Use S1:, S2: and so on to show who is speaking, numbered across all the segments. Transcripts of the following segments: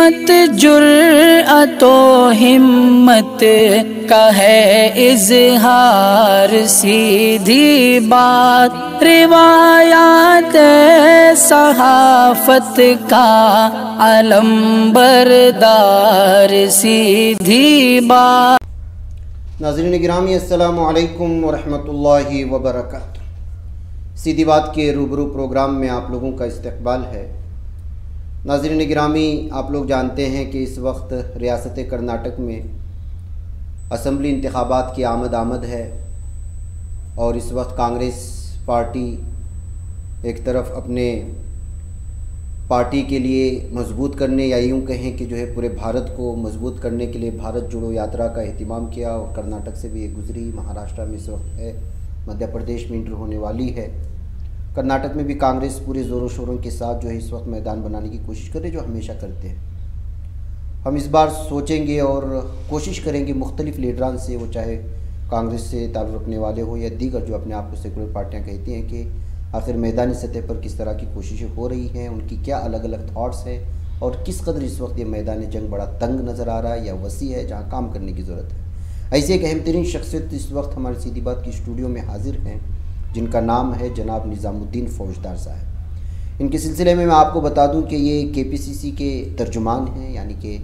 S1: मत जुर्अतो हिम्मत का है इजहार, सीधी बात रिवायात सहाफत का अलंबरदार, सीधी बात।
S2: नाज़रीन गिरामी अस्सलामु अलैकुम वरहमतुल्लाहि वबरकातुहू। सीधी बात के रूबरू प्रोग्राम में आप लोगों का इस्तकबाल है। नाज़रीन गिरामी, आप लोग जानते हैं कि इस वक्त रियासत कर्नाटक में असम्बली इंतखाबात की आमद है और इस वक्त कांग्रेस पार्टी एक तरफ अपने पार्टी के लिए मजबूत करने या यूँ कहें कि जो है पूरे भारत को मजबूत करने के लिए भारत जोड़ो यात्रा का एहतमाम किया और कर्नाटक से भी ये गुजरी, महाराष्ट्र में इस वक्त है, मध्य प्रदेश में इंटर होने वाली है। कर्नाटक में भी कांग्रेस पूरे ज़ोरों शोरों के साथ जो है इस वक्त मैदान बनाने की कोशिश करे, जो हमेशा करते हैं। हम इस बार सोचेंगे और कोशिश करेंगे मुख्तलिफ़ लीडरान से, वो चाहे कांग्रेस से ताल्लुक़ रखने वाले हो या दीगर जो अपने आप को सेकुलर पार्टियाँ कहती हैं, कि आखिर मैदानी सतह पर किस तरह की कोशिशें हो रही हैं, उनकी क्या अलग अलग थाट्स हैं और किस कदर इस वक्त ये मैदान जंग बड़ा तंग नज़र आ रहा है या वसी है जहाँ काम करने की ज़रूरत है। ऐसे एक अहम तरीन शख्सियत इस वक्त हमारी सीधी बात की स्टूडियो में हाजिर हैं, जिनका नाम है जनाब निज़ामुद्दीन फौजदार साहब। इनके सिलसिले में मैं आपको बता दूं कि ये KPCC के तर्जुमान हैं, यानी कि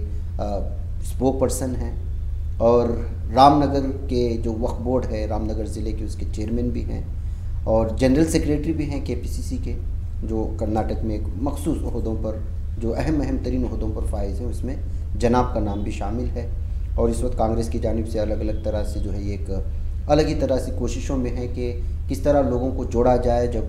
S2: स्पोक पर्सन हैं, और रामनगर के जो वक्फ बोर्ड है रामनगर ज़िले के, उसके चेयरमैन भी हैं और जनरल सेक्रेटरी भी हैं KPCC के, जो कर्नाटक में एक मखसूस ओहदों पर, जो अहम तरीन ओहदों पर फाइज हैं, उसमें जनाब का नाम भी शामिल है। और इस वक्त कांग्रेस की जानिब से अलग अलग तरह से जो है ये एक अलग ही तरह से कोशिशों में है कि किस तरह लोगों को जोड़ा जाए। जब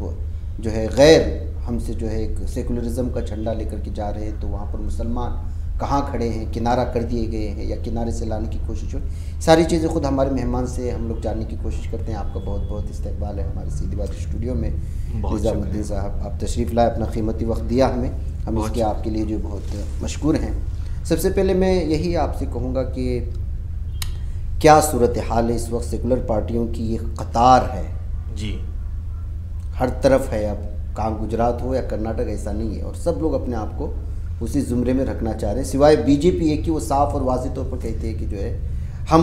S2: जो है गैर हमसे जो है एक सेकुलरिज़म का झंडा लेकर के जा रहे हैं, तो वहाँ पर मुसलमान कहाँ खड़े हैं, किनारा कर दिए गए हैं या किनारे से लाने की कोशिश हो, सारी चीज़ें खुद हमारे मेहमान से हम लोग जानने की कोशिश करते हैं। आपका बहुत बहुत इस्तकबाल है हमारे सीधी बात स्टूडियो में। निज़ामुद्दीन साहब, आप तशरीफ़ लाए, अपना कीमती वक्त दिया हमें, हम इसके आपके लिए जो बहुत मशकूर हैं। सबसे पहले मैं यही आपसे कहूँगा कि क्या सूरत हाल है इस वक्त सेकुलर पार्टियों की? ये कतार है
S3: जी,
S2: हर तरफ है। अब कहाँ गुजरात हो या कर्नाटक, ऐसा नहीं है, और सब लोग अपने आप को उसी ज़ुमरे में रखना चाह रहे हैं, सिवाय BJP एक कि वो साफ़ और वाज़ेह तौर पर कहते हैं कि जो है हम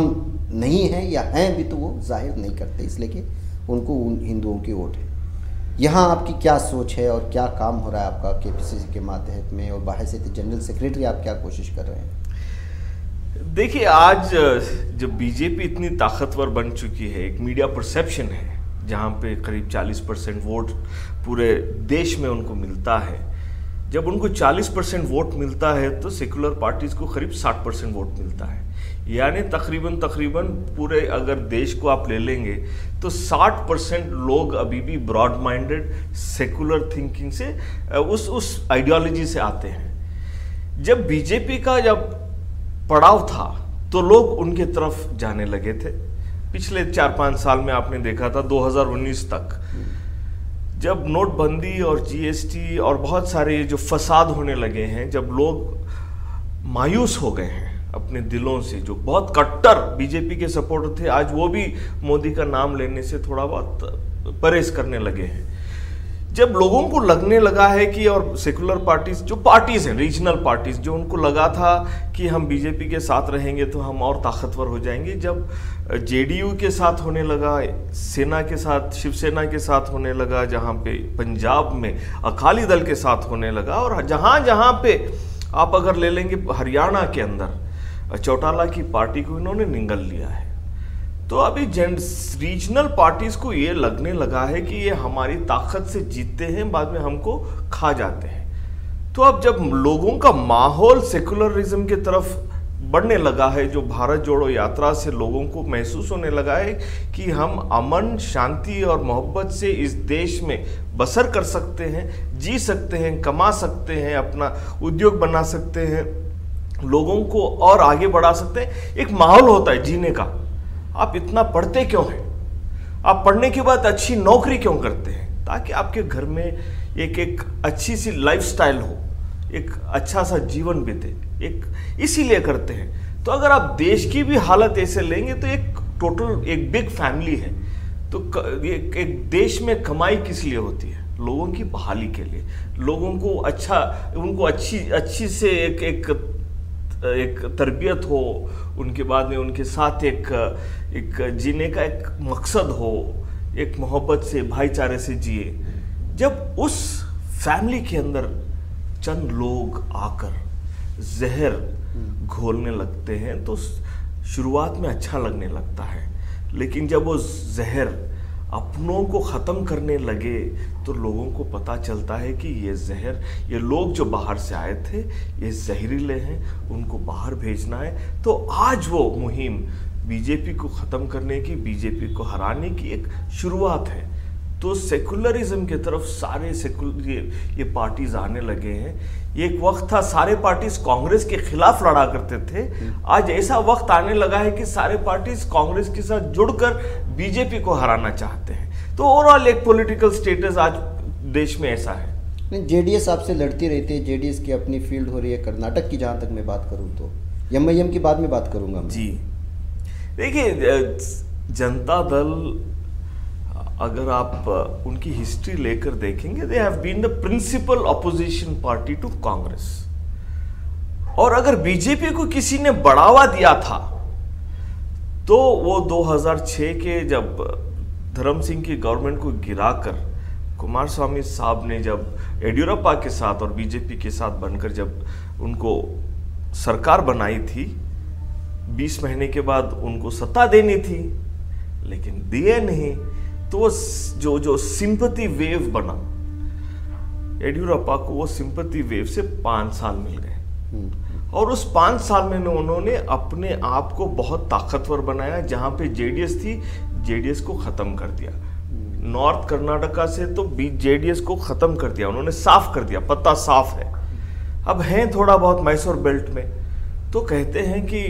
S2: नहीं हैं, या हैं भी तो वो जाहिर नहीं करते, इसलिए कि उनको उन हिंदुओं की वोट है। यहाँ आपकी क्या सोच है और क्या काम हो रहा है आपका KPCC के मातहत में, और बाहैसियत जनरल सेक्रेटरी आप क्या कोशिश कर रहे हैं?
S3: देखिए, आज जब BJP इतनी ताकतवर बन चुकी है, एक मीडिया परसेप्शन है जहाँ पे करीब 40% वोट पूरे देश में उनको मिलता है। जब उनको 40% वोट मिलता है तो सेकुलर पार्टीज़ को करीब 60% वोट मिलता है, यानी तकरीबन पूरे अगर देश को आप ले लेंगे तो 60% लोग अभी भी ब्रॉड माइंडेड सेकुलर थिंकिंग से उस आइडियोलॉजी से आते हैं। जब BJP का जब पड़ाव था तो लोग उनके तरफ जाने लगे थे। पिछले 4-5 साल में आपने देखा था 2019 तक, जब नोटबंदी और GST और बहुत सारे जो फसाद होने लगे हैं, जब लोग मायूस हो गए हैं अपने दिलों से, जो बहुत कट्टर BJP के सपोर्टर थे, आज वो भी मोदी का नाम लेने से थोड़ा बहुत परहेज करने लगे हैं। जब लोगों को लगने लगा है कि, और सेकुलर पार्टीज जो पार्टीज हैं, रीजनल पार्टीज, जो उनको लगा था कि हम BJP के साथ रहेंगे तो हम और ताकतवर हो जाएंगे, जब JDU के साथ होने लगा, सेना के साथ, शिवसेना के साथ होने लगा, जहाँ पे पंजाब में अकाली दल के साथ होने लगा, और जहाँ पे आप अगर ले लेंगे हरियाणा के अंदर चौटाला की पार्टी को इन्होंने निगल लिया है। तो अभी रीजनल पार्टीज को ये लगने लगा है कि ये हमारी ताकत से जीतते हैं, बाद में हमको खा जाते हैं। तो अब जब लोगों का माहौल सेकुलरिज्म की तरफ बढ़ने लगा है, जो भारत जोड़ो यात्रा से लोगों को महसूस होने लगा है कि हम अमन, शांति और मोहब्बत से इस देश में बसर कर सकते हैं, जी सकते हैं, कमा सकते हैं, अपना उद्योग बना सकते हैं, लोगों को और आगे बढ़ा सकते हैं, एक माहौल होता है जीने का। आप इतना पढ़ते क्यों हैं? आप पढ़ने के बाद अच्छी नौकरी क्यों करते हैं? ताकि आपके घर में एक अच्छी सी लाइफस्टाइल हो, एक अच्छा सा जीवन बीते, इसीलिए करते हैं। तो अगर आप देश की भी हालत ऐसे लेंगे तो एक बिग फैमिली है। तो एक देश में कमाई किस लिए होती है? लोगों की बहाली के लिए, लोगों को उनको अच्छी से एक एक तरबियत हो, उनके बाद में उनके साथ एक जीने का एक मकसद हो, एक मोहब्बत से भाईचारे से जिए। जब उस फैमिली के अंदर चंद लोग आकर जहर घोलने लगते हैं तो शुरुआत में अच्छा लगने लगता है, लेकिन जब वो जहर अपनों को ख़त्म करने लगे तो लोगों को पता चलता है कि ये जहर, ये लोग जो बाहर से आए थे ये जहरीले हैं, उनको बाहर भेजना है। तो आज वो मुहिम बीजेपी को ख़त्म करने की, बीजेपी को हराने की एक शुरुआत है। तो सेकुलरिज्म की तरफ सारे ये पार्टीज आने लगे हैं। ये एक वक्त था सारे पार्टीज कांग्रेस के खिलाफ लड़ा करते थे, आज ऐसा वक्त आने लगा है कि सारे पार्टीज कांग्रेस के साथ जुड़कर बीजेपी को हराना चाहते हैं। तो ओवरऑल एक पॉलिटिकल स्टेटस आज देश में ऐसा है।
S2: नहीं, जेडीएस आपसे लड़ती रहती है, जेडीएस की अपनी फील्ड हो रही है कर्नाटक की, जहाँ तक मैं बात करूँ तो एमआईएम की बाद में बात करूँगा
S3: जी। देखिए, जनता दल अगर आप उनकी हिस्ट्री लेकर देखेंगे, they have been the principal opposition party to Congress. और अगर बीजेपी को किसी ने बढ़ावा दिया था तो वो 2006 के जब धर्म सिंह की गवर्नमेंट को गिराकर कुमारस्वामी साहब ने जब येडियुरप्पा के साथ और बीजेपी के साथ बनकर जब उनको सरकार बनाई थी, 20 महीने के बाद उनको सत्ता देनी थी, लेकिन दिए नहीं। तो जो सिंपैथी वेव बना येडियुरप्पा को, वो सिंपैथी वेव से 5 साल मिल गए और उस 5 साल में उन्होंने अपने आप को बहुत ताकतवर बनाया। जहां पे जेडीएस थी, जेडीएस को खत्म कर दिया। नॉर्थ कर्नाटका से तो जेडीएस को खत्म कर दिया उन्होंने, साफ कर दिया, पत्ता साफ है। अब हैं थोड़ा बहुत मैसूर बेल्ट में। तो कहते हैं कि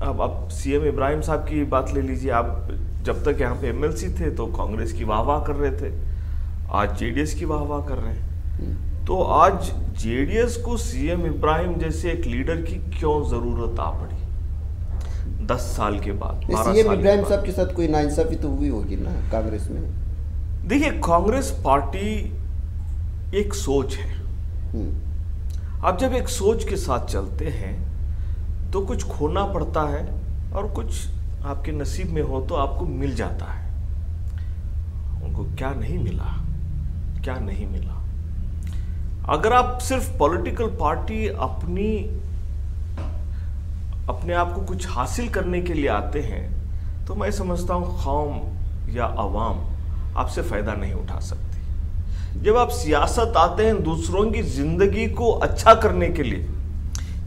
S3: अब आप सीएम इब्राहिम साहब की बात ले लीजिए, आप जब तक यहाँ पे एमएलसी थे तो कांग्रेस की वाह-वाह कर रहे थे, आज जेडीएस की वाह-वाह कर रहे हैं। तो आज जेडीएस को सीएम इब्राहिम जैसे एक लीडर की क्यों जरूरत आ पड़ी 10 साल के बाद?
S2: सीएम इब्राहिम साहब के साथ कोई नाइंसाफी तो हुई होगी ना कांग्रेस में?
S3: देखिए, कांग्रेस पार्टी एक सोच है। आप जब एक सोच के साथ चलते हैं तो कुछ खोना पड़ता है और कुछ आपके नसीब में हो तो आपको मिल जाता है। उनको क्या नहीं मिला, क्या नहीं मिला। अगर आप सिर्फ पॉलिटिकल पार्टी अपने आप को कुछ हासिल करने के लिए आते हैं तो मैं समझता हूं कौम या अवाम आपसे फायदा नहीं उठा सकती। जब आप सियासत आते हैं दूसरों की जिंदगी को अच्छा करने के लिए,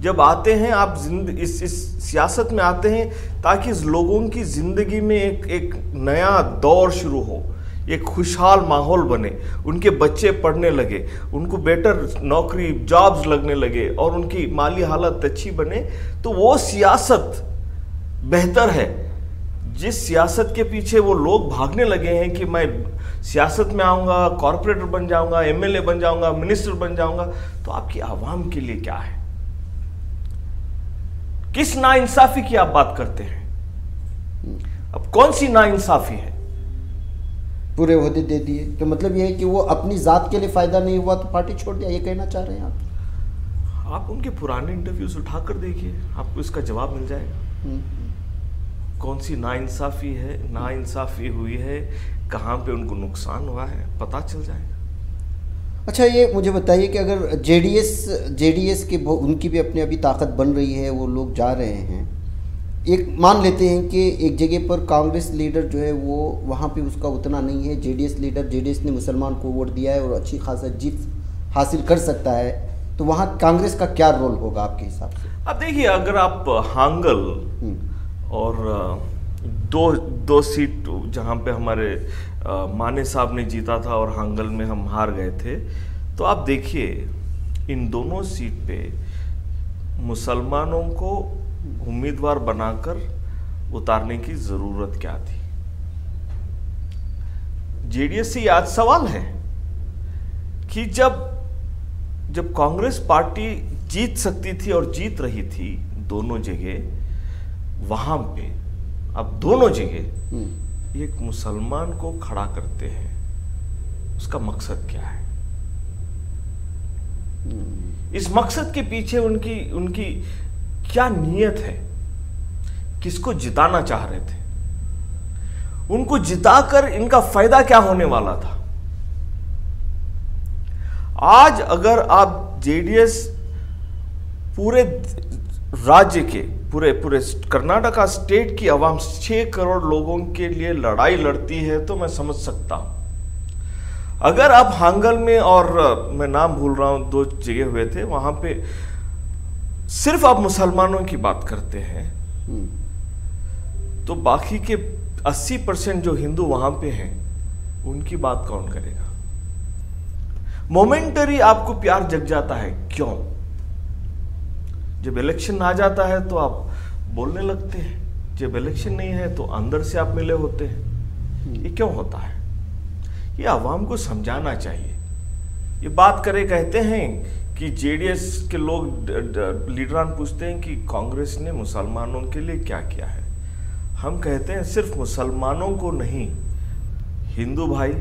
S3: जब आते हैं आप इस सियासत में आते हैं ताकि इस लोगों की ज़िंदगी में एक नया दौर शुरू हो, एक खुशहाल माहौल बने, उनके बच्चे पढ़ने लगे, उनको बेटर नौकरी जॉब्स लगने लगे और उनकी माली हालत अच्छी बने, तो वो सियासत बेहतर है। जिस सियासत के पीछे वो लोग भागने लगे हैं कि मैं सियासत में आऊँगा, कॉरपोरेटर बन जाऊँगा, एमएलए बन जाऊँगा, मिनिस्टर बन जाऊँगा, तो आपकी आवाम के लिए क्या है? किस नाइंसाफी की आप बात करते हैं? अब कौन सी नाइंसाफी है?
S2: पूरे ओहदे दे दिए तो मतलब ये है कि वो अपनी जात के लिए फायदा नहीं हुआ तो पार्टी छोड़ दिया, ये कहना चाह रहे हैं आप?
S3: आप उनके पुराने इंटरव्यूज उठाकर देखिए, आपको इसका जवाब मिल जाएगा। कौन सी नाइंसाफी है, नाइंसाफी हुई है, कहां पे उनको नुकसान हुआ है, पता चल जाएगा।
S2: अच्छा, ये मुझे बताइए कि अगर जेडीएस के उनकी भी अपनी अभी ताकत बन रही है, वो लोग जा रहे हैं, एक मान लेते हैं कि एक जगह पर कांग्रेस लीडर जो है वो वहाँ पे उसका उतना नहीं है, जेडीएस ने मुसलमान को वोट दिया है और अच्छी खासा जीत हासिल कर सकता है, तो वहाँ कांग्रेस का क्या रोल होगा आपके हिसाब से?
S3: अब देखिए, अगर आप हांगल और दो सीट जहाँ पे हमारे माने साहब ने जीता था और हांगल में हम हार गए थे, तो आप देखिए इन दोनों सीट पे मुसलमानों को उम्मीदवार बनाकर उतारने की जरूरत क्या थी? जेडीएस से आज सवाल है कि जब कांग्रेस पार्टी जीत सकती थी और जीत रही थी दोनों जगह, वहां पे अब दोनों जगह एक मुसलमान को खड़ा करते हैं, उसका मकसद क्या है? इस मकसद के पीछे उनकी क्या नीयत है, किसको जिताना चाह रहे थे, उनको जिताकर इनका फायदा क्या होने वाला था। आज अगर आप जेडीएस पूरे राज्य के पूरे कर्नाटका स्टेट की आवाम 6 करोड़ लोगों के लिए लड़ाई लड़ती है तो मैं समझ सकता हूं। अगर आप हांगल में, और मैं नाम भूल रहा हूं, 2 जगह हुए थे, वहां पे सिर्फ आप मुसलमानों की बात करते हैं तो बाकी के 80% जो हिंदू वहां पे हैं उनकी बात कौन करेगा। मोमेंटरी आपको प्यार जग जाता है, क्यों? जब इलेक्शन आ जाता है तो आप बोलने लगते हैं, जब इलेक्शन नहीं है तो अंदर से आप मिले होते हैं। ये क्यों होता है? ये आवाम को समझाना चाहिए। ये बात करे, कहते हैं कि जेडीएस के लोग लीडरान पूछते हैं कि कांग्रेस ने मुसलमानों के लिए क्या किया है। हम कहते हैं सिर्फ मुसलमानों को नहीं, हिंदू भाई,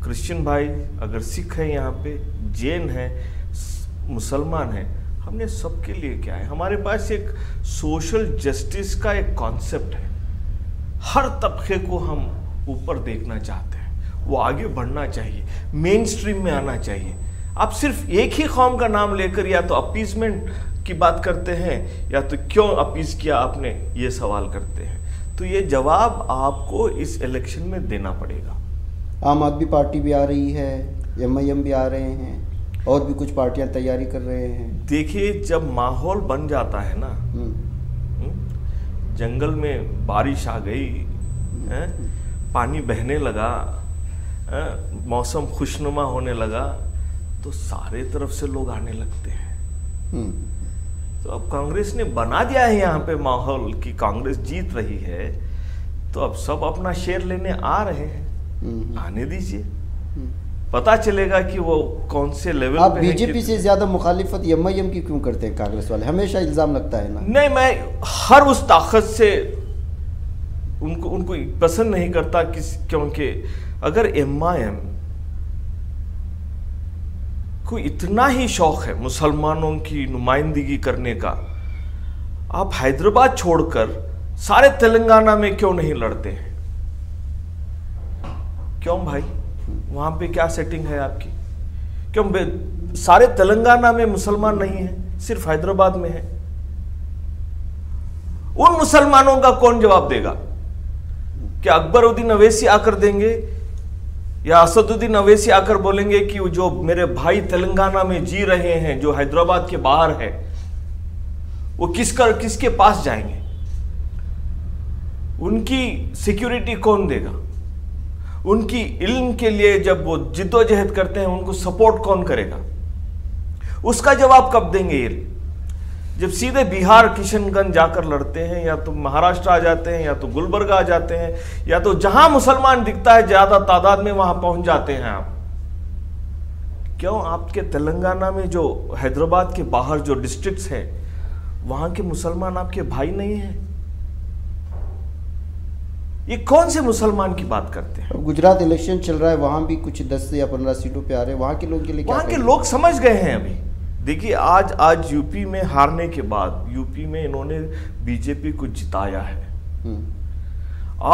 S3: क्रिश्चियन भाई, अगर सिख हैं यहाँ पे, जैन हैं, मुसलमान हैं, हमने सबके लिए क्या है। हमारे पास एक सोशल जस्टिस का एक कॉन्सेप्ट है। हर तबके को हम ऊपर देखना चाहते हैं, वो आगे बढ़ना चाहिए, मेन स्ट्रीम में आना चाहिए। आप सिर्फ एक ही कौम का नाम लेकर या तो अपीजमेंट की बात करते हैं या तो क्यों अपीज किया आपने, ये सवाल करते हैं। तो ये जवाब आपको इस इलेक्शन में देना पड़ेगा।
S2: आम आदमी पार्टी भी आ रही है, एमआईएम भी आ रहे हैं, और भी कुछ पार्टियां तैयारी कर रहे हैं।
S3: देखिए, जब माहौल बन जाता है ना, जंगल में बारिश आ गई, पानी बहने लगा, मौसम खुशनुमा होने लगा, तो सारे तरफ से लोग आने लगते हैं। तो अब कांग्रेस ने बना दिया है यहाँ पे माहौल कि कांग्रेस जीत रही है, तो अब सब अपना शेयर लेने आ रहे हैं। आने दीजिए, पता चलेगा कि वो कौन से लेवल
S2: आप
S3: पे
S2: बीजेपी से ज्यादा मुखालिफत एमआईएम की क्यों करते हैं कांग्रेस वाले? हमेशा इल्जाम लगता है ना।
S3: नहीं, मैं हर उस ताकत से उनको पसंद नहीं करता, क्योंकि अगर एमआईएम को इतना ही शौक है मुसलमानों की नुमाइंदगी करने का, आप हैदराबाद छोड़कर सारे तेलंगाना में क्यों नहीं लड़ते हैं? क्यों भाई, वहां पे क्या सेटिंग है आपकी? क्यों सारे तेलंगाना में मुसलमान नहीं है, सिर्फ हैदराबाद में है? उन मुसलमानों का कौन जवाब देगा? क्या अकबरुद्दीन अवैसी आकर देंगे या असदुद्दीन अवैसी आकर बोलेंगे कि जो मेरे भाई तेलंगाना में जी रहे हैं, जो हैदराबाद के बाहर है, वो किसके पास जाएंगे? उनकी सिक्योरिटी कौन देगा? उनकी इल्म के लिए जब वो जिद्दोजहद करते हैं, उनको सपोर्ट कौन करेगा? उसका जवाब कब देंगे ये? जब सीधे बिहार किशनगंज जाकर लड़ते हैं, या तो महाराष्ट्र आ जाते हैं, या तो गुलबर्गा आ जाते हैं, या तो जहां मुसलमान दिखता है ज्यादा तादाद में वहां पहुंच जाते हैं आप। क्यों आपके तेलंगाना में जो हैदराबाद के बाहर जो डिस्ट्रिक्ट्स हैं, वहां के मुसलमान आपके भाई नहीं हैं? ये कौन से मुसलमान की बात करते हैं?
S2: गुजरात इलेक्शन चल रहा है, वहां भी कुछ 10 या 15 सीटों पे आ रहे हैं। वहां के लोगों के लिए क्या?
S3: वहां के लोग समझ गए हैं अभी। देखिए, आज यूपी में हारने के बाद, यूपी में इन्होंने बीजेपी को जिताया है।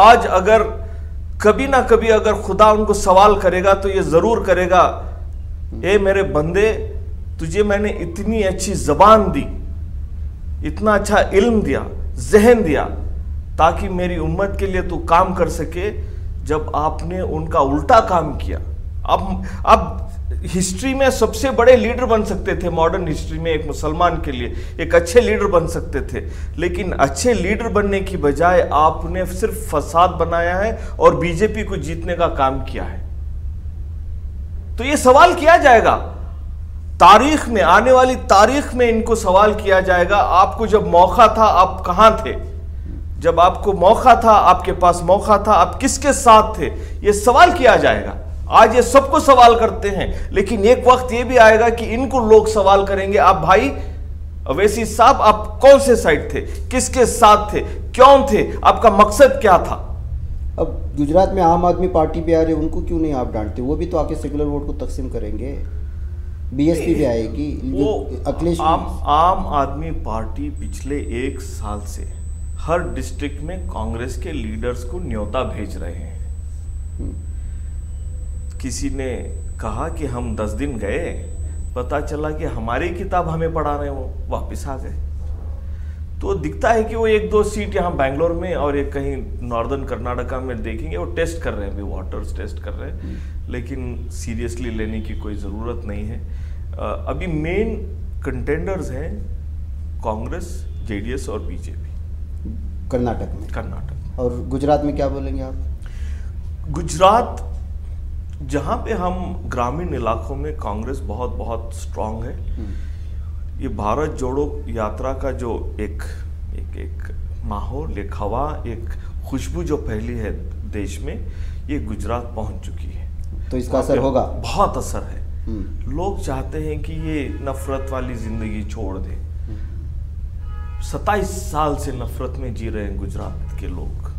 S3: आज अगर कभी ना कभी अगर खुदा उनको सवाल करेगा तो ये जरूर करेगा, ए मेरे बंदे, तुझे मैंने इतनी अच्छी जबान दी, इतना अच्छा इल्म दिया, जहन दिया, ताकि मेरी उम्मत के लिए तू काम कर सके। जब आपने उनका उल्टा काम किया, अब हिस्ट्री में सबसे बड़े लीडर बन सकते थे, मॉडर्न हिस्ट्री में एक मुसलमान के लिए एक अच्छे लीडर बन सकते थे, लेकिन अच्छे लीडर बनने की बजाय आपने सिर्फ फसाद बनाया है और बीजेपी को जीतने का काम किया है। तो ये सवाल किया जाएगा तारीख में, आने वाली तारीख में इनको सवाल किया जाएगा, आपको जब मौका था आप कहां थे? जब आपको मौका था, आपके पास मौका था, आप किसके साथ थे? ये सवाल किया जाएगा। आज ये सबको सवाल करते हैं, लेकिन एक वक्त ये भी आएगा कि इनको लोग सवाल करेंगे, आप भाई अवैसी साहब, आप कौन से साइड थे, किसके साथ थे, क्यों थे, आपका मकसद क्या था?
S2: अब गुजरात में आम आदमी पार्टी भी आ रही है, उनको क्यों नहीं आप डांटते? वो भी तो आके सेकुलर वोट को तकसीम करेंगे। बीएसपी भी आएगी।
S3: वो
S2: अखिलेश
S3: आम आदमी पार्टी पिछले 1 साल से हर डिस्ट्रिक्ट में कांग्रेस के लीडर्स को न्योता भेज रहे हैं। किसी ने कहा कि हम 10 दिन गए, पता चला कि हमारी किताब हमें पढ़ा रहे, वो वापस आ गए। तो दिखता है कि वो 1-2 सीट यहाँ बेंगलोर में और एक कहीं नॉर्दर्न कर्नाटका में देखेंगे, वो टेस्ट कर रहे हैं, भी वाटर्स टेस्ट कर रहे हैं, लेकिन सीरियसली लेने की कोई ज़रूरत नहीं है। अभी मेन कंटेंडर्स हैं कांग्रेस, जेडीएस और बीजेपी
S2: कर्नाटक में।
S3: कर्नाटक
S2: और गुजरात में क्या बोलेंगे आप?
S3: गुजरात जहाँ पे हम ग्रामीण इलाकों में कांग्रेस बहुत बहुत स्ट्रांग है। ये भारत जोड़ो यात्रा का जो एक माहौल, एक हवा, एक खुशबू जो फैली है देश में, ये गुजरात पहुंच चुकी है।
S2: तो इसका असर होगा?
S3: बहुत असर है। लोग चाहते हैं कि ये नफरत वाली जिंदगी छोड़ दें। 27 साल से नफरत में जी रहे हैं गुजरात के लोग।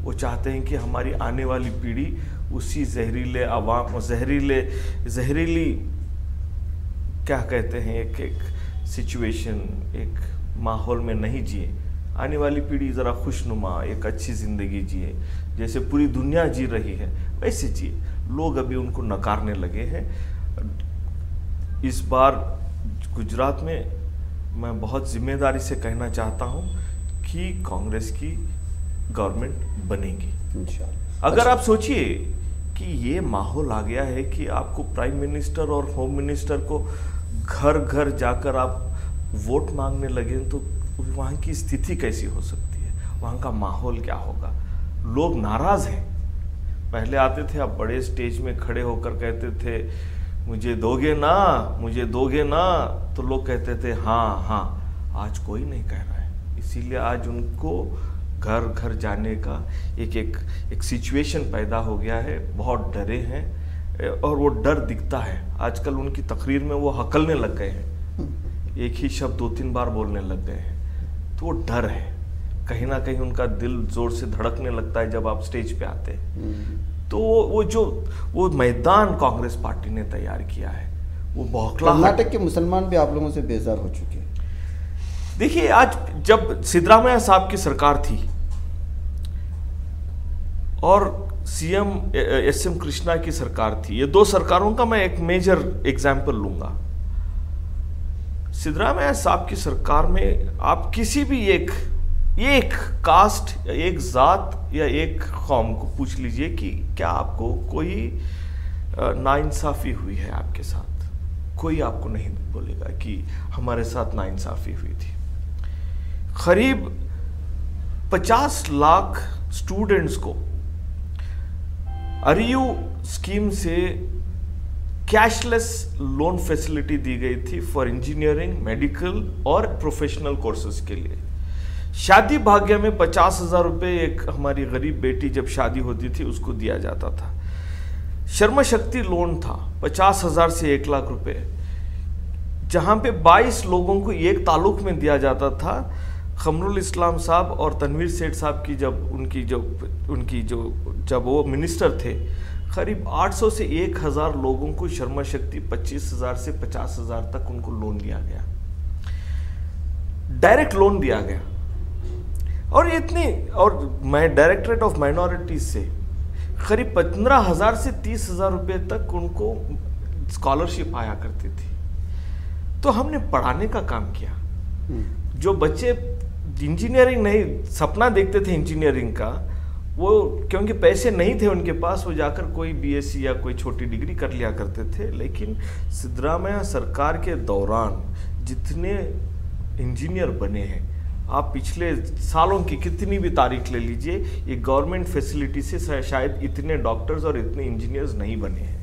S3: वो चाहते हैं कि हमारी आने वाली पीढ़ी उसी जहरीले अवाम, जहरीली क्या कहते हैं, एक सिचुएशन, एक माहौल में नहीं जिए। आने वाली पीढ़ी ज़रा खुशनुमा एक अच्छी ज़िंदगी जिए, जैसे पूरी दुनिया जी रही है वैसे जिए। लोग अभी उनको नकारने लगे हैं। इस बार गुजरात में मैं बहुत जिम्मेदारी से कहना चाहता हूं कि कांग्रेस की गवर्नमेंट बनेगी इंशाअल्लाह। अगर आप सोचिए कि ये माहौल आ गया है कि आपको प्राइम मिनिस्टर और होम मिनिस्टर को घर घर जाकर आप वोट मांगने लगे, तो वहाँ की स्थिति कैसी हो सकती है, वहाँ का माहौल क्या होगा। लोग नाराज़ हैं। पहले आते थे, आप बड़े स्टेज में खड़े होकर कहते थे मुझे दोगे ना, मुझे दोगे ना, तो लोग कहते थे हाँ हाँ। आज कोई नहीं कह रहा है। इसीलिए आज उनको घर घर जाने का एक सिचुएशन पैदा हो गया है। बहुत डरे हैं और वो डर दिखता है। आजकल उनकी तकरीर में वो हकलने लग गए हैं, एक ही शब्द 2-3 बार बोलने लग गए हैं। तो वो डर है, कहीं ना कहीं उनका दिल जोर से धड़कने लगता है जब आप स्टेज पे आते हैं। तो वो मैदान कांग्रेस पार्टी ने तैयार किया है, वो बौखला।
S2: कर्नाटक के मुसलमान भी आप लोगों से बेजार हो चुके हैं।
S3: देखिए, आज जब सिद्धरामैया साहब की सरकार थी और सीएम एसएम कृष्णा की सरकार थी, ये 2 सरकारों का मैं एक मेजर एग्जाम्पल लूंगा। सिद्धरामैया साहब की सरकार में आप किसी भी एक कास्ट या एक जात या एक कौम को पूछ लीजिए कि क्या आपको कोई नाइंसाफ़ी हुई है आपके साथ, कोई आपको नहीं बोलेगा कि हमारे साथ नाइंसाफ़ी हुई थी। करीब 50 लाख स्टूडेंट्स को आरयू स्कीम से कैशलेस लोन फैसिलिटी दी गई थी फॉर इंजीनियरिंग, मेडिकल और प्रोफेशनल कोर्सेज के लिए। शादी भाग्य में 50,000 रुपये एक हमारी गरीब बेटी जब शादी होती थी उसको दिया जाता था। शर्म शक्ति लोन था 50,000 से 1 लाख रुपए, जहाँ पे 22 लोगों को एक ताल्लुक में दिया जाता था। खमरुल इस्लाम साहब और तनवीर सेठ साहब की जब वो मिनिस्टर थे, करीब 800 से 1000 लोगों को शर्म शक्ति 25,000 से 50,000 तक उनको लोन दिया गया, डायरेक्ट लोन दिया गया। और मैं डायरेक्टरेट ऑफ माइनॉरिटीज से करीब 15,000 से 30,000 रुपये तक उनको स्कॉलरशिप आया करती थी। तो हमने पढ़ाने का काम किया। जो बच्चे इंजीनियरिंग नहीं सपना देखते थे इंजीनियरिंग का, वो क्योंकि पैसे नहीं थे उनके पास, वो जाकर कोई बीएससी या कोई छोटी डिग्री कर लिया करते थे। लेकिन सिद्धरामैया सरकार के दौरान जितने इंजीनियर बने हैं, आप पिछले सालों की कितनी भी तारीख ले लीजिए, ये गवर्नमेंट फैसिलिटी से शायद इतने डॉक्टर्स और इतने इंजीनियर्स नहीं बने हैं।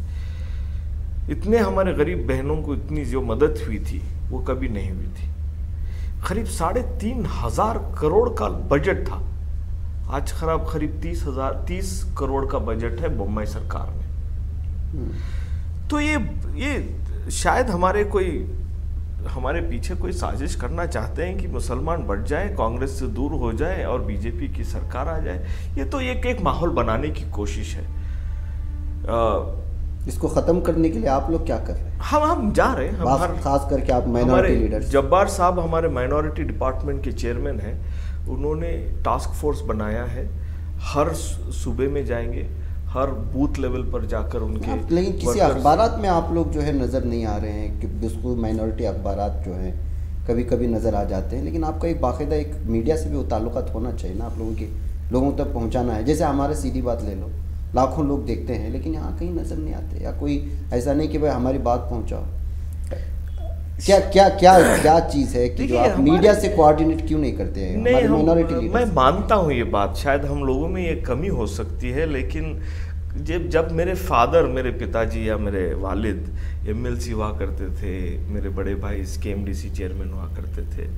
S3: इतने हमारे गरीब बहनों को इतनी जो मदद हुई थी वो कभी नहीं हुई थी। करीब 3,500 करोड़ का बजट था, आज करीब 30 करोड़ का बजट है बम्बई सरकार में। तो ये शायद हमारे पीछे कोई साजिश करना चाहते हैं कि मुसलमान बढ़ जाए, कांग्रेस से दूर हो जाए और बीजेपी की सरकार आ जाए। ये तो एक माहौल बनाने की कोशिश है।
S2: इसको ख़त्म करने के लिए आप लोग क्या कर रहे हैं?
S3: हम जा रहे हैं।
S2: खास करके आप माइनॉरिटी लीडर्स,
S3: जब्बार साहब हमारे माइनॉरिटी डिपार्टमेंट के चेयरमैन हैं, उन्होंने टास्क फोर्स बनाया है। हर सूबे में जाएंगे, हर बूथ लेवल पर जाकर उनके,
S2: लेकिन किसी अखबारात में आप लोग जो है नज़र नहीं आ रहे हैं कि बिल्कुल माइनॉरिटी अखबारात जो हैं कभी कभी नज़र आ जाते हैं, लेकिन आपका एक बाकायदा एक मीडिया से भी वो ताल्लुकात होना चाहिए ना, आप लोगों के लोगों तक पहुंचाना है। जैसे हमारे सीधी बात ले लो, लाखों लोग देखते हैं लेकिन यहाँ कहीं नज़र नहीं आते, या कोई ऐसा नहीं कि भाई हमारी बात पहुँचाओ। क्या क्या क्या क्या चीज़ है कि जो आप मीडिया से कोऑर्डिनेट क्यों नहीं करते हैं?
S3: नहीं, माइनॉरिटी मैं मानता हूँ ये बात, शायद हम लोगों में ये कमी हो सकती है, लेकिन जब मेरे फादर, मेरे पिताजी या मेरे वालिद एमएलसी हुआ करते थे, मेरे बड़े भाई SKMDC चेयरमैन हुआ करते थे,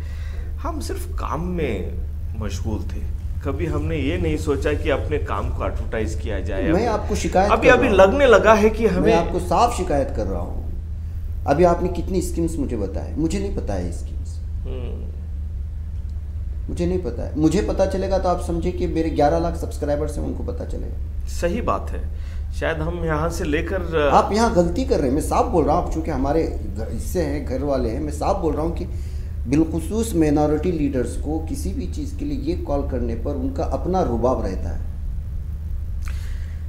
S3: हम सिर्फ काम में मशगूल थे। कभी हमने ये नहीं सोचा कि अपने काम को एडवर्टाइज किया जाए।
S2: मैं आपको शिकायत
S3: अभी लगने लगा है कि हमें,
S2: मैं आपको साफ शिकायत कर रहा हूँ। अभी आपने कितनी स्कीम्स मुझे बताए, मुझे नहीं पता है स्कीम्स, मुझे नहीं पता है। मुझे पता चलेगा तो आप समझे कि मेरे 11 लाख सब्सक्राइबर्स हैं, उनको पता चलेगा।
S3: सही बात है, शायद हम यहाँ से लेकर,
S2: आप यहाँ गलती कर रहे हैं। मैं साफ बोल रहा हूँ, चूँकि हमारे हिस्से हैं, घर वाले हैं, मैं साफ बोल रहा हूँ कि बिलखुसूस माइनॉरिटी लीडर्स को किसी भी चीज़ के लिए ये कॉल करने पर उनका अपना रुबाब रहता है।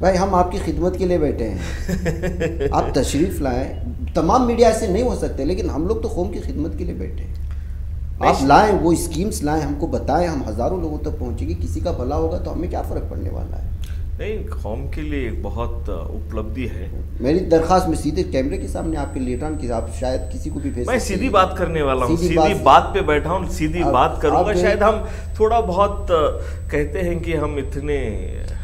S2: भाई हम आपकी खिदमत के लिए बैठे हैं, आप तशरीफ़ लाएं। तमाम मीडिया ऐसे नहीं हो सकते, लेकिन हम लोग तो कौम की खिदमत के लिए बैठे हैं। आप लाएं, वो स्कीम्स लाएं, हमको बताएं, हम हज़ारों लोगों तक पहुंचेंगे। किसी का भला होगा तो हमें क्या फ़र्क पड़ने वाला है?
S3: नहीं, कौम के लिए एक बहुत उपलब्धि है।
S2: मेरी दरख्वास्त में सीधे कैमरे के सामने आपके लीडरान की, आप शायद किसी को भी भेज,
S3: मैं सीधी बात करने वाला हूँ, सीधी बात पे बैठा हूँ, सीधी बात करूँगा। शायद हम थोड़ा बहुत कहते हैं कि हम इतने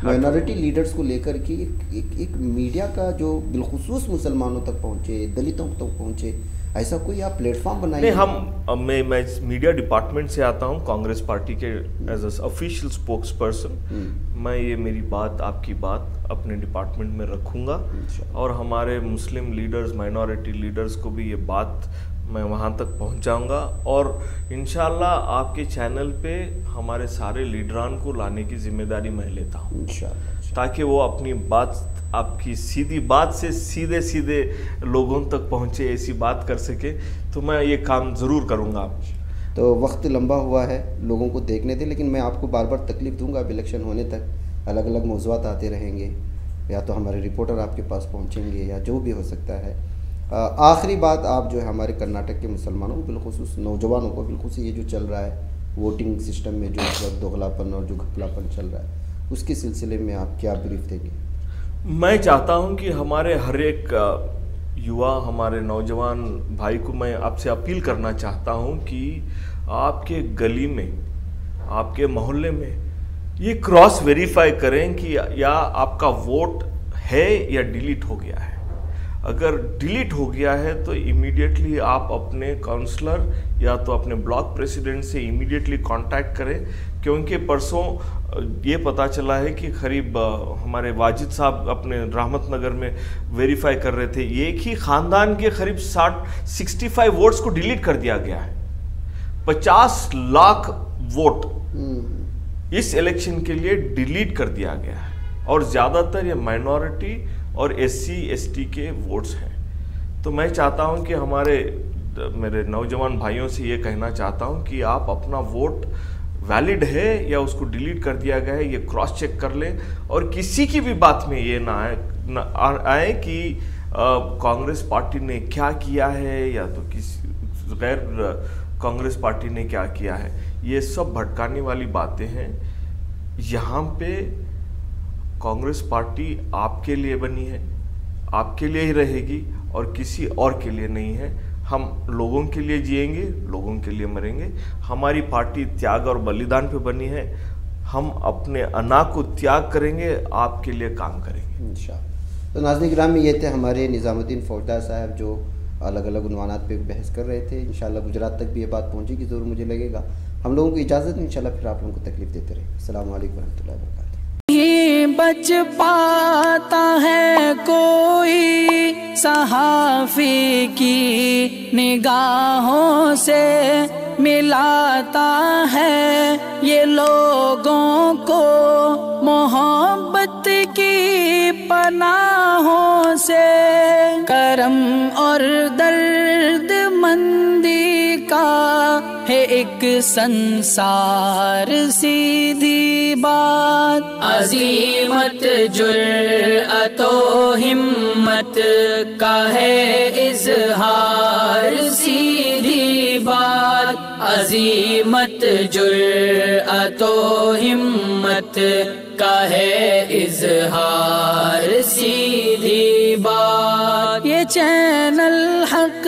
S2: माइनॉरिटी लीडर्स को लेकर के एक मीडिया का जो बिलखुसूस मुसलमानों तक पहुँचे, दलितों तक पहुँचे, ऐसा कोई आप प्लेटफॉर्म बनाइए।
S3: मैं मीडिया डिपार्टमेंट से आता हूँ, कांग्रेस पार्टी के as a official spokesperson. मैं ये मेरी बात, आपकी बात अपने डिपार्टमेंट में रखूँगा, और हमारे मुस्लिम लीडर्स, माइनॉरिटी लीडर्स को भी ये बात मैं वहाँ तक पहुँचाऊँगा, और इंशाल्लाह आपके चैनल पे हमारे सारे लीडरान को लाने की जिम्मेदारी मैं लेता हूँ, ताकि वो अपनी बात, आपकी सीधी बात से सीधे सीधे लोगों तक पहुँचे, ऐसी बात कर सके। तो मैं ये काम ज़रूर करूँगा।
S2: तो वक्त लंबा हुआ है, लोगों को देखने दें, लेकिन मैं आपको बार बार तकलीफ़ दूंगा। अब इलेक्शन होने तक अलग अलग मौज़ूआत आते रहेंगे, या तो हमारे रिपोर्टर आपके पास पहुँचेंगे, या जो भी हो सकता है। आखिरी बात, आप जो है हमारे कर्नाटक के मुसलमानों को, बिलखुसूस नौजवानों को, बिल्कुल ये जो चल रहा है वोटिंग सिस्टम में जो दोगलापन और जो घपलापन चल रहा है, उसके सिलसिले में आप क्या ब्रीफ देंगे?
S3: मैं चाहता हूं कि हमारे हर एक युवा, हमारे नौजवान भाई को मैं आपसे अपील करना चाहता हूं कि आपके गली में, आपके मोहल्ले में ये क्रॉस वेरीफाई करें कि या आपका वोट है या डिलीट हो गया है। अगर डिलीट हो गया है तो इमीडिएटली आप अपने काउंसलर या तो अपने ब्लॉक प्रेसिडेंट से इमीडिएटली कांटेक्ट करें, क्योंकि परसों ये पता चला है कि करीब हमारे वाजिद साहब अपने रहमत नगर में वेरीफाई कर रहे थे, एक ही ख़ानदान के करीब 65 वोट्स को डिलीट कर दिया गया है। 50 लाख वोट इस इलेक्शन के लिए डिलीट कर दिया गया है, और ज़्यादातर ये माइनॉरिटी और SC ST के वोट्स हैं। तो मैं चाहता हूं कि मेरे नौजवान भाइयों से ये कहना चाहता हूं कि आप अपना वोट वैलिड है या उसको डिलीट कर दिया गया है, ये क्रॉस चेक कर लें, और किसी की भी बात में ये ना आए कि कांग्रेस पार्टी ने क्या किया है या तो किसी गैर कांग्रेस पार्टी ने क्या किया है। ये सब भटकाने वाली बातें हैं। यहाँ पे कांग्रेस पार्टी आपके लिए बनी है, आपके लिए ही रहेगी, और किसी और के लिए नहीं है। हम लोगों के लिए जिएंगे, लोगों के लिए मरेंगे। हमारी पार्टी त्याग और बलिदान पे बनी है। हम अपने अना को त्याग करेंगे, आपके लिए काम करेंगे
S2: इंशाअल्लाह। तो नाज़रीन गिरामी, ये थे हमारे निज़ामुद्दीन फौजदार साहब जो अलग अलग उन्वानात पे बहस कर रहे थे। इंशाअल्लाह गुजरात तक भी ये बात पहुँचेगी ज़रूर, मुझे लगेगा। हम लोगों को इजाज़त, इंशाअल्लाह फिर आप लोगों को तकलीफ़ देते रहेंगे। अस्सलामु अलैकुम रहमतुल्लाहि व बरकातुहू।
S1: बच पाता है कोई सहाफ़ी की निगाहों से, मिलाता है ये लोगों को मोहब्बत की पनाहों से, करम और दर्द मंदी का है एक संसार सीधी बात। अजीमत जुर्अतो हिम्मत का है इजहार सीधी बात। अजीमत जुर्अतो हिम्मत का है इजहार सीधी बात। ये चैनल हक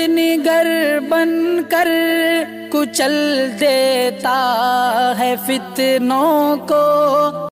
S1: निगर बनकर कुचल देता है फितनों को,